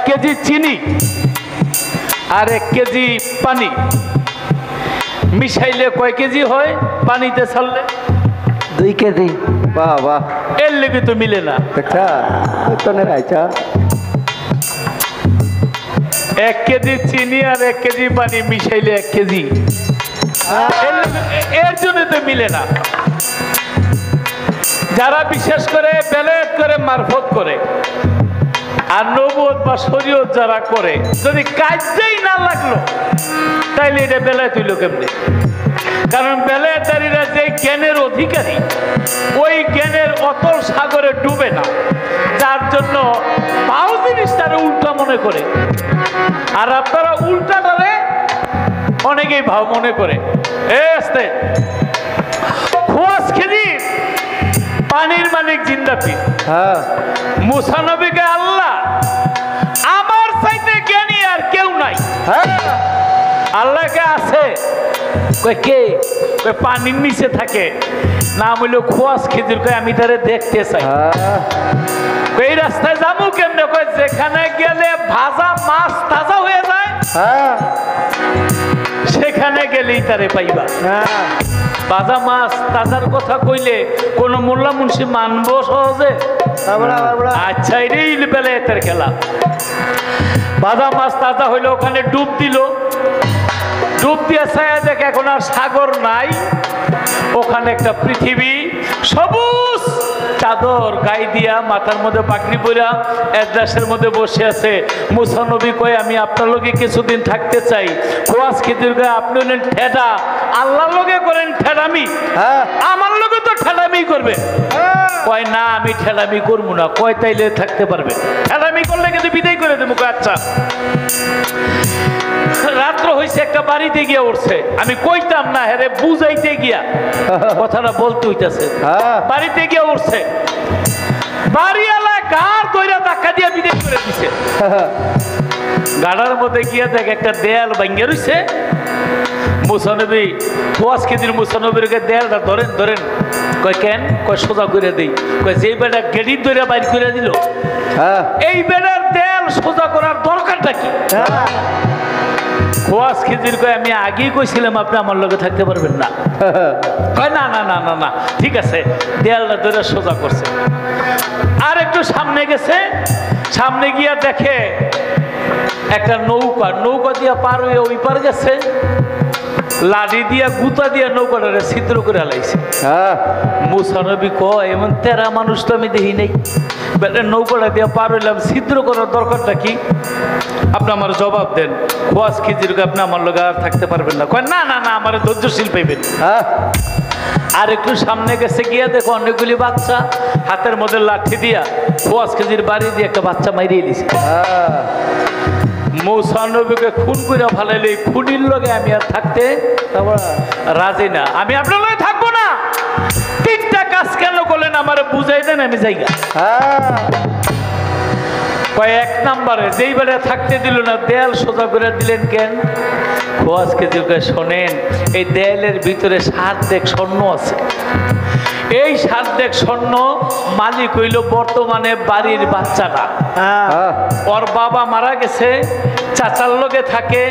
কেজি চিনি আর 1 কেজি পানি মিশাইলে কয় কেজি হয় পানিতে ছাড়লে 2 কেজি বাহ বাহ এর লেগে তো মিলে না আচ্ছা তো না আচ্ছা 1 কেজি চিনি আর 1 কেজি পানি মিশাইলে 1 কেজি এর জন্য তো মিলে না। যারা বিশেষ করে বেলায়েত করে মারফত করে আর নবুয়ত বা শরীয়ত যারা করে, যদি কাজেই না লাগলো তাইলে এটা বেলায়েত হইল কেমনে? কারণ বেলায়েতদারীরা যে জ্ঞানের অধিকারী, ওই জ্ঞানের অতল সাগরে ডুবে না, যার জন্য পাও জিনিস তারা উল্টা মনে করে। আর আপনারা উল্টাটারে অনেকেই ভাব মনে করে। আস্তে খোয়াজ খেদির পানির মালিক জিন্দাপীর মুসা নবীকে আল্লাহ আমার চাইতে জ্ঞানী আর কেউ নাই। আল্লাহকে আছে কে? পানির নিচে থাকে, নাম হইল খোয়াজ খেজুর। আমি তারে দেখতে চাই। এই রাস্তায় যাবো কেমনে? যেখানে গেলে ভাজা মাছ তাজা হয়ে যায় সেখানে গেলেই তারে পাইবা। ভাজা মাছ তাজার কথা কইলে কোন মোল্লা মুন্সি মানবো সহজে? আচ্ছা, এটাই বেলায়েতের খেলা। ভাজা মাছ তাজা হইলে ওখানে ডুব দিল, ডুব দিয়ে ছায়া দেখে এখন আর সাগর নাই, ওখানে একটা পৃথিবী সবুজ চাদর গায়ে দিয়া মাথার মধ্যে পাগড়ি পরা এজলাসের মধ্যে বসে আছে। মুসা নবী কয় আমি আপনার লগে কিছুদিন থাকতে চাই। খোয়াজ খেজুর গায়ে আপনি হলেন ঠেডা, আল্লাহর লগে করেন ঠেডামি, আমার লগে তো ঠেডামি করবে। কয় না আমি ঠেডামি করবো না। কয় তাইলে থাকতে পারবে? ঠেডামি করলে কিন্তু বিদায় করে দেবো। আচ্ছা, রাত্র হয়েছে, একটা বাড়িতে গিয়া উঠছে। আমি কইতাম না, হেরে বুঝাইতে গিয়া কথাটা বলতে হইতেছে। বাড়িতে গিয়া উঠছে, বাড়িওয়ালা গাড় দইরা ধাক্কা দিয়া বিদায় করে দিছে। গাড়ার মধ্যে গিয়া দেখ একটা দেয়াল ভাঙ্গে রইছে। মুসা নবী খোয়াজ খেজুর মুসা নবীরকে দেয়ালটা ধরেন ধরেন। কয় কেন? কয় সোজা করে দেই। কয় যে বেটা গেড়ির দইরা বাইর করে দিল, এই বেটার দেয়াল সোজা করার দরকারটা কি? খোয়াজ খেজুর কয় আমি আগেই কইছিলাম আপনি আমার লগে থাকতে পারবেন না। কয় না না না না না, ঠিক আছে। দেয়ালটা ধরে সোজা করছে। আর একটু সামনে গেছে, সামনে গিয়া দেখে একটা নৌকা, নৌকা দিয়া পার হয়ে ওই পার গেছে। লাঠি দিয়া গুতা দিয়া নৌকাটারে ছিদ্র করে লাইছে। মুসা নবী কয় এমন তেরা মানুষ তো আমি দেখি নাই, নৌকাটা দিয়া পার হইলাম, ছিদ্র করার দরকারটা কি? আপনি আমার জবাব দেন। খোয়াজ খেজুরকে আপনি আমার লগে আর থাকতে পারবেন না। কয় না না না, আমার ধৈর্যশীল পাইবেন। আর একটু সামনে গেছে, গিয়া দেখো অনেকগুলি বাচ্চা হাতের মধ্যে লাঠি দিয়া খোয়াজ খেজুর বাড়ি দিয়ে একটা বাচ্চা মাইরিয়ে দিছে। মুসা নবীকে খুন করে ফেলাইলে খুনির লগে আমি আর থাকতে রাজি না। আমি আপনার লগে থাকবো না। তিনটা কাজ কেন করলেন আমার বুঝাই দেন, আমি যাইগা। এক নাম্বারে যেই বেলা থাকতে দিল না, দেয়াল সোজা করে দিলেন কেন? খোয়াজ খেজুরকে শোনেন, এই দেয়ালের ভিতরে 7 দেখ স্বর্ণ আছে। এই 7 দেখ স্বর্ণ মালিক হইল বর্তমানে বাড়ির বাচ্চাটা। ওর বাবা মারা গেছে, চাচার লগে থাকে।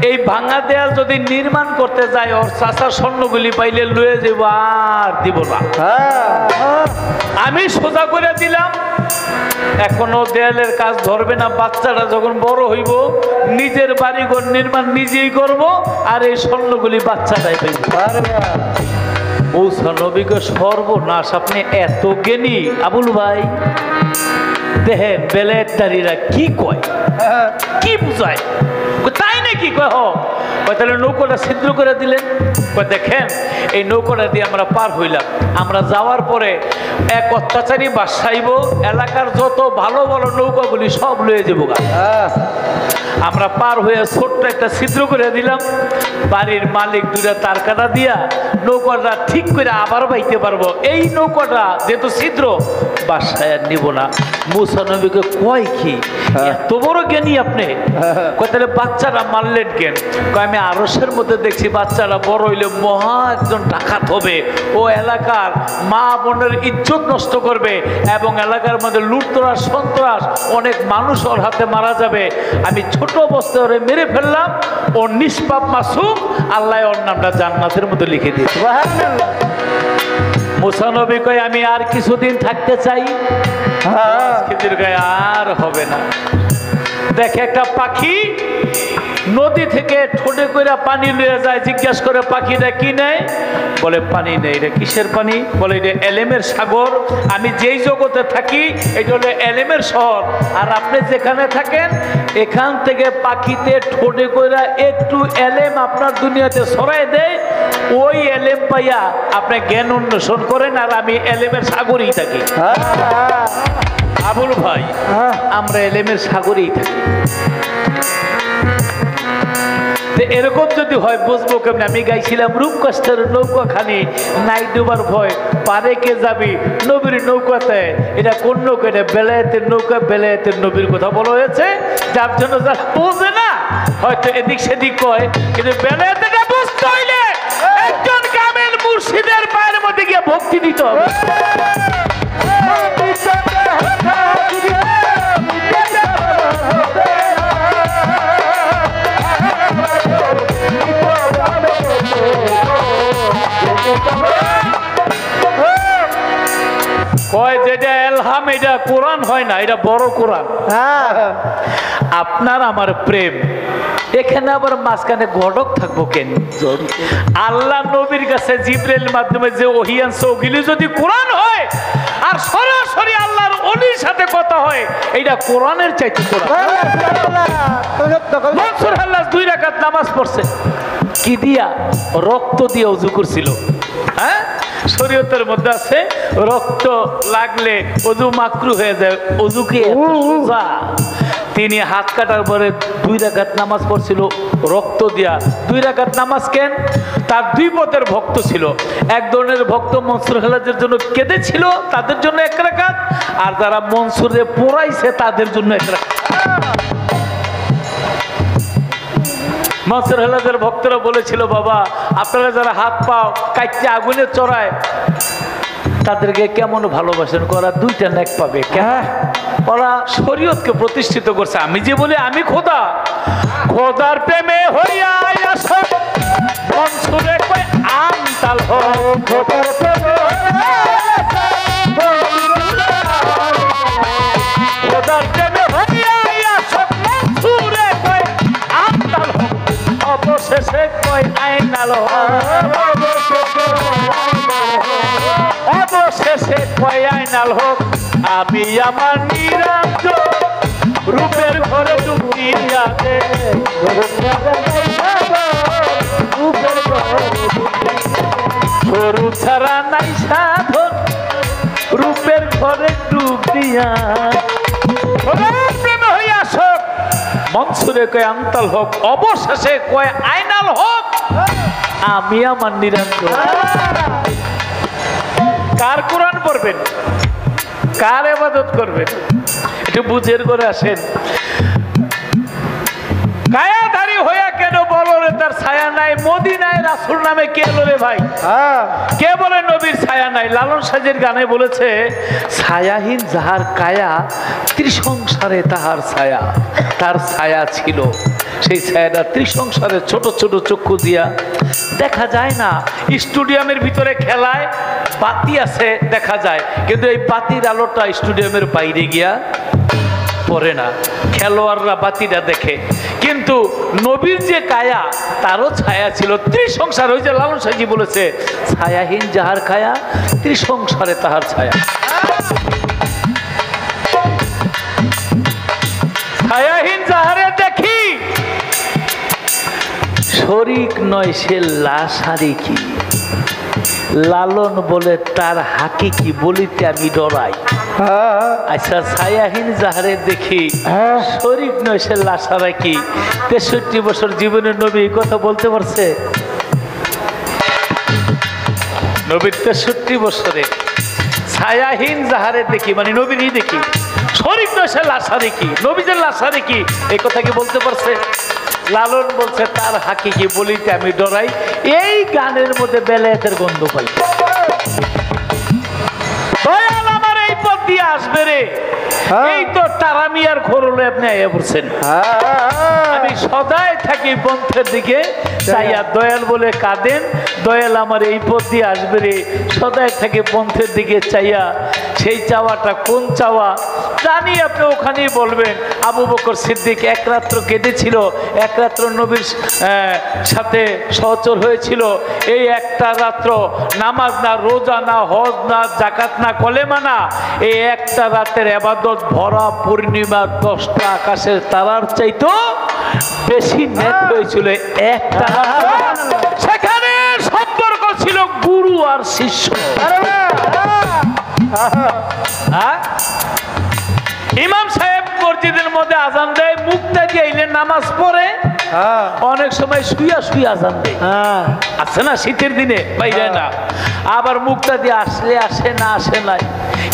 এই ভাঙা দেয়াল যদি নির্মাণ করতে যায়, ওর চাচার স্বর্ণগুলি পাইলে লয়ে যাব, আর দিব না। আমি সোজা করে দিলাম, এখনো দেয়ালের কাজ ধরবে না। বাচ্চাটা যখন বড় হইব, নিজের বাড়িঘর নির্মাণ নিজেই করব, আর এই স্বর্ণগুলি বাচ্চাটাই পাইব। মুসা নবীকে সর্বনাশ, আপনি এত জ্ঞানী আবুল ভাই। দেখেন বেলায়েতদারীরা কি কয়, কি বুঝায়, তাই নাকি? কয় হ। তাহলে নৌকাটা ছিদ্র করে দিলেন। দেখেন এই নৌকাটা দিয়ে আমরা পার হইলাম, আমরা যাওয়ার পরে এক অত্যাচারী বাসাইব, এলাকার যত ভালো ভালো নৌকাগুলি সব লয়ে যাবো। আমরা পার হয়ে ছোট্ট একটা ছিদ্র করে দিলাম। বাড়ির মালিক দুইটা তার কাটা দিয়া নৌকাটা ঠিক করে আবার বাইতে পারবো। এই নৌকাটা যেহেতু ছিদ্র, বাসায় আর নিব না। মুসা নবীকে কয় কি এত বড় জ্ঞানী আপনি? তাহলে বাচ্চারা মারলেন কেন? আমি আরশের মধ্যে দেখছি বাচ্চারা বড় হইলে মহা একজন ডাকাত হবে, ও এলাকার মা বোনের ইজ্জত নষ্ট করবে, এবং এলাকার মধ্যে লুটতরাস সন্ত্রাস, অনেক মানুষ ওর হাতে মারা যাবে। আমি ছোট অবস্থায় ওরে মেরে ফেললাম, ও নিষ্পাপ মাসুম, আল্লাহ ওর নামটা জান্নাতের মধ্যে লিখে দিয়েছে। মুসা নবী কয় আমি আর কিছুদিন থাকতে চাই। আর হবে না। দেখে একটা পাখি নদী থেকে ঠোঁটে করে পানি লয়ে যায়, জিজ্ঞাসা করে পাখিটা কি নেয়, বলে পানি নেই। এটা কিসের পানি? বলে এটা এলেমের সাগর। আমি যেই জগতে থাকি এটা হলো এলেমের শহর, আর আপনি যেখানে থাকেন এখান থেকে পাখিতে ঠোঁটে করে একটু এলেম আপনার দুনিয়াতে ছড়াই দেয়, ওই এলেম পাইয়া আপনি জ্ঞান অন্বেষণ করেন, আর আমি এলেমের সাগরেই থাকি। আবুল ভাই, আমরা এলেমের সাগরেই থাকি। এরকম যদি হয় বুঝবো কেমন? আমি গাইছিলাম রূপকষ্টের নৌকা খানি নাই ডুবার ভয়, পারে কে যাবি নবীর নৌকাতে। এটা কোন নৌকা? এটা বেলায়েতের নৌকা, বেলায়েতের নবীর কথা বলা হয়েছে, যার জন্য যারা বোঝে না হয়তো এদিক সেদিক কয়, কিন্তু বেলায়েতটা বুঝতে হইলে একজন কামেল মুর্শিদের পায়ের মধ্যে গিয়ে ভক্তি দিতে হবে। কয় যেটা এলহাম এটা কোরআন হয় না, এটা বড় কোরআন। আপনার আমার প্রেম, এখানে আবার মাঝখানে ঘটক থাকবো কেন? আল্লাহ নবীর কাছে জিবরাইল মাধ্যমে যে ওহী আনছে ওগুলি যদি কোরআন হয়, আর সরাসরি আল্লাহর ওলির সাথে কথা হয়, এইটা কোরআনের চাইতে কোরআন। মনসুর হাল্লাজ 2 রাকাত নামাজ পড়ছে কি দিয়া? রক্ত দিয়ে ওযু করছিল। হ্যাঁ, শরীয়তের মধ্যে আছে রক্ত লাগলে ওযু মাকরু হয়ে যায়। ওযু কি এত সোজা? তিনি হাত কাটার পরে 2 রাকাত নামাজ পড়ছিল রক্ত দিয়া। 2 রাকাত নামাজ কেন? তার 2 পথের ভক্ত ছিল। এক ধরনের ভক্ত মনসুর হাল্লাজের জন্য কেঁদেছিল, তাদের জন্য 1 রাকাত, আর যারা মনসুরে পোড়াইছে তাদের জন্য 1 রাকাত। মনসুর হাল্লাজের ভক্তরা বলেছিল, বাবা আপনারা যারা হাত পাও কাটতে আগুনে চড়ায় তাদেরকে কেমন ভালোবাসেন, করা 2টা নেক পাবে। ওরা শরীয়তকে প্রতিষ্ঠিত করছে। আমি যে বলি আমি খোদা, খোদার প্রেমে হইয়া আসো মনসুরে কই আমতাল হো, খোদার প্রেমে খোদার প্রেমে হইয়া আসো মনসুরে কই আমতাল হো, অবশেষে কই আইনাল হো, অবশেষে কই আইনাল হোক। আমি আমার নিরঞ্জন রূপের ঘরে ডুবিয়া দে, স্বরূপ ছাড়া নাই সাধন, রূপের ঘরে ডুবিয়া প্রেমে হইয়া শোক মনসুরে কয় আমতাল হোক, অবশেষে কয় আইনাল হোক। আমি আমার নিরঞ্জন। কার কোরআন পড়বেন, কার ইবাদত করবেন? একটু বুঝের করে আসেন। কায়াধারী হইয়া কেন বলো রে তার ছায়া নাই? মদিনায় রাসূল নামে কে এলো রে ভাই? কে বলে নবীর ছায়া নাই? লালন সাজের গানে বলেছে, ছায়াহীন যাহার কায়া ত্রিসংসারে তাহার ছায়া। তার ছায়া ছিল, সেই ছায়াটা ত্রিসংসারে ছোট ছোট চক্ষু দিয়া দেখা যায় না। স্টেডিয়ামের ভিতরে খেলায় বাতি আছে দেখা যায়, কিন্তু এই বাতির আলোটা স্টেডিয়ামের বাইরে গিয়া পড়ে না, খেলোয়াড়রা বাতিটা দেখে। কিন্তু নবীর যে কায়া তারও ছায়া ছিল, ত্রিসংসার। ওই যে লালন সাজি বলেছে, ছায়াহীন যাহার কায়া ত্রিসংসারে তাহার ছায়া। ছায়াহীন যাহারে দেখি শরীক নয় সে লাশারি কি। লালন বলে তার হাকিকি বলিতে আমি ডরাই। আচ্ছা, ছায়াহীন যাহারে দেখি শরীক নয় সে লাশারি কি। 63 বছর জীবনের নবী এই কথা বলতে পারছে? নবীর 63 বছরে ছায়াহীন যাহারে দেখি মানে নবীরই দেখি, শরীক নয় সে লাশারি কি, নবীদের লাশারি কি, এই কথা কি বলতে পারছে? লালন বলছে তার হাকিকি বলিতে আমি ডরাই। এই গানের মধ্যে বেলায়েতের গন্ধ পাই। দয়াল আমার এই পথ দিয়ে আসবে রে, এই তো টারামিয়ার ঘোর হলে আপনি আইয়া পড়ছেন। আমি সদাই থাকি পন্থের দিকে চাইয়া, দয়াল বলে কাঁদেন, দয়াল আমার এই পথ দিয়ে আসবে রে, সদাই থেকে পন্থের দিকে চাইয়া। সেই চাওয়াটা কোন চাওয়া জানি আপনি ওখানেই বলবেন। আবু বকর সিদ্দিক এক রাত্র কেঁদেছিল, এক রাত্র নবীর সাথে সহচর হয়েছিল। এই একটা রাত্র নামাজ না, রোজা না, হজ না, জাকাত না, কলেমা না, এই একটা রাতের ইবাদত ভরা পূর্ণিমার 10টা আকাশের তারার চাইতো বেশি নেক হয়েছিল একটা রাত। সেখানে সম্পর্ক ছিল গুরু আর শিষ্য। হ্যাঁ, ইমাম সাহেব মসজিদের মধ্যে আজান দেয়, মুক্তাদি আইলে নামাজ পড়ে, অনেক সময় শুইয়া শুইয়া আজান দেয়। আছে না শীতের দিনে বাইরে না, আবার মুক্তাদি আসলে আসে না আসে নাই।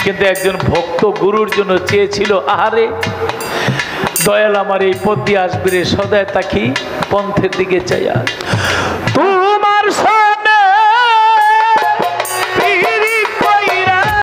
কিন্তু একজন ভক্ত গুরুর জন্য চেয়েছিল, আহারে দয়াল আমার এই পথ দিয়ে আসবে রে, সদায় তাকি পন্থের দিকে চাইয়া।